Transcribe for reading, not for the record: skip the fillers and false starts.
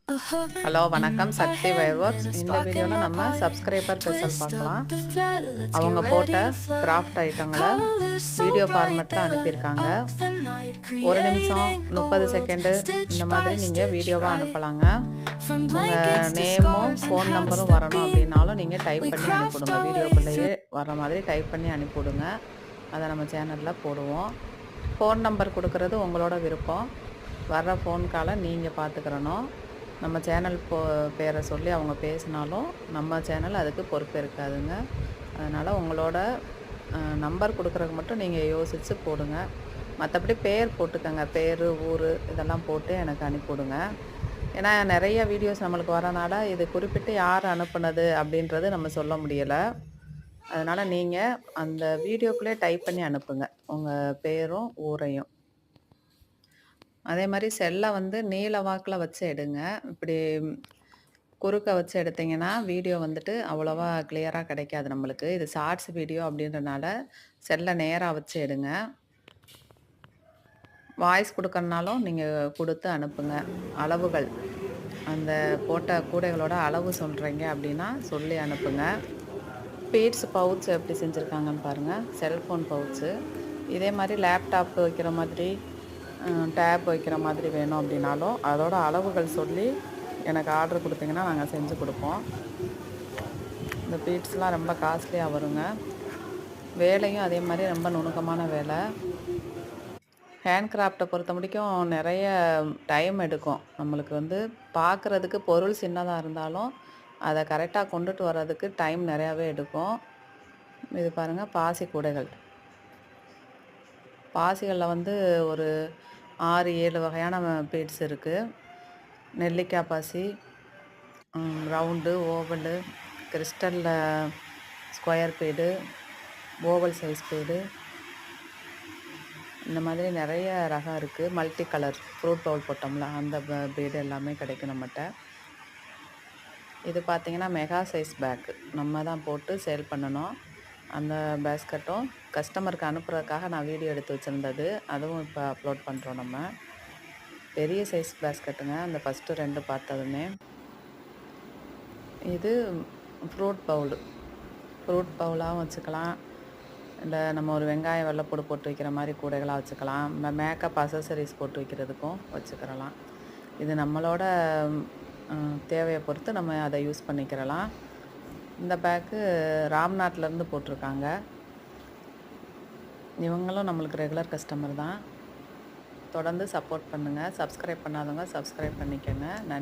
Hello வணக்கம் சக்தி வயர்வொர்க்ஸ். இந்த வீடியோவில் நம்ம சப்ஸ்கிரைபர் ஸ்பெஷல் பார்க்கலாம். அவங்க போட்ட கிராஃப்ட் ஐட்டங்களை வீடியோ ஃபார்மேட்டில் அனுப்பியிருக்காங்க. 1 நிமிஷம் 30 செகண்டு இந்த மாதிரி நீங்கள் வீடியோவாக அனுப்பலாங்க. உங்கள் நேமும் ஃபோன் நம்பரும் வரணும் அப்படின்னாலும் நீங்கள் டைப் பண்ணி அனுப்பிவிடுங்க. வீடியோக்குள்ளேயே வர மாதிரி டைப் பண்ணி அனுப்பிவிடுங்க. அதை நம்ம சேனலில் போடுவோம். ஃபோன் நம்பர் கொடுக்கறது உங்களோட விருப்பம். வர்ற ஃபோன் காலை நீங்கள் பார்த்துக்கிறணும். நம்ம சேனல் பேரை சொல்லி அவங்க பேசினாலும் நம்ம சேனல் அதுக்கு பொறுப்பு இருக்காதுங்க. அதனால் உங்களோட நம்பர் கொடுக்குறதுக்கு மட்டும் நீங்கள் யோசித்து போடுங்க. மற்றபடி பேர் போட்டுக்கோங்க. பேர், ஊர் இதெல்லாம் போட்டு எனக்கு அனுப்பிவிடுங்க. ஏன்னா நிறைய வீடியோஸ் நம்மளுக்கு வரனால இது குறிப்பிட்டு யார் அனுப்புனது அப்படின்றது நம்ம சொல்ல முடியலை. அதனால் நீங்கள் அந்த வீடியோக்குள்ளே டைப் பண்ணி அனுப்புங்க, உங்கள் பேரும் ஊரையும். அதே மாதிரி செல்லை வந்து நீல வாக்கில் வச்சு எடுங்க. இப்படி குறுக்க வச்சு எடுத்திங்கன்னா வீடியோ வந்துட்டு அவ்வளோவா கிளியராக கிடைக்காது நம்மளுக்கு. இது ஷார்ட்ஸ் வீடியோ அப்படின்றனால செல்லை நேராக வச்சு எடுங்க. வாய்ஸ் கொடுக்கறனாலும் நீங்கள் கொடுத்து அனுப்புங்க. அளவுகள் அந்த போட்ட கூடைகளோட அளவு சொல்கிறீங்க அப்படின்னா சொல்லி அனுப்புங்க. பீட்ஸ் பவுச் எப்படி செஞ்சுருக்காங்கன்னு பாருங்கள். Cellphone pouch. இதே மாதிரி லேப்டாப் வைக்கிற மாதிரி, டேப் வைக்கிற மாதிரி வேணும் அப்படின்னாலும் அதோட அளவுகள் சொல்லி எனக்கு ஆர்டர் கொடுத்தீங்கன்னா நாங்கள் செஞ்சு கொடுப்போம். இந்த பீட்ஸ்லாம் ரொம்ப காஸ்ட்லியாக வருங்க. வேலையும் அதே மாதிரி ரொம்ப நுணுக்கமான வேலை. ஹேண்ட் கிராஃப்டை பொறுத்த முடிக்கும் நிறைய டைம் எடுக்கும். நம்மளுக்கு வந்து பார்க்குறதுக்கு பொருள் சின்னதாக இருந்தாலும் அதை கரெக்டாக கொண்டுட்டு வர்றதுக்கு டைம் நிறையாவே எடுக்கும். இது பாருங்கள், பாசி கூடைகள். பாசிகளில் வந்து ஒரு 6-7 வகையான பீட்ஸ் இருக்குது. நெல்லிக்காய் பாசி, ரவுண்டு, ஓவலு, கிறிஸ்டலில் square bead, oval size bead, இந்த மாதிரி நிறைய ரகம் இருக்குது. மல்டி கலர் ஃப்ரூட் பவுல் போட்டோம்ல அந்த பீடு எல்லாமே கிடைக்கும் நம்மகிட்ட. இது பார்த்திங்கன்னா மெகா சைஸ் பேக்கு நம்ம தான் போட்டு சேல் பண்ணணும். அந்த பேஸ்கட்டும் கஸ்டமருக்கு அனுப்புறதுக்காக நான் வீடியோ எடுத்து வச்சுருந்தது, அதுவும் இப்போ அப்லோட் பண்ணுறோம். நம்ம பெரிய சைஸ் பேஸ்கட்டுங்க, அந்த ஃபஸ்ட்டு 2 பார்த்ததுமே. இது ஃப்ரூட் பவுலாகவும் வச்சுக்கலாம். இல்லை நம்ம ஒரு வெங்காயம் வெள்ளைப்பூடு போட்டு வைக்கிற மாதிரி கூடைகளாக வச்சுக்கலாம். மேக்கப் அசசரிஸ் போட்டு வைக்கிறதுக்கும் வச்சுக்கிறலாம். இது நம்மளோட தேவையை பொறுத்து நம்ம அதை யூஸ் பண்ணிக்கிறலாம். இந்த பேக்கு ராம்நாட்லேருந்து போட்டிருக்காங்க. இவங்களும் நம்மளுக்கு ரெகுலர் கஸ்டமர் தான். தொடர்ந்து சப்போர்ட் பண்ணுங்கள். சப்ஸ்கிரைப் பண்ணாதவங்க சப்ஸ்கிரைப் பண்ணிக்கோங்க. நன்றி.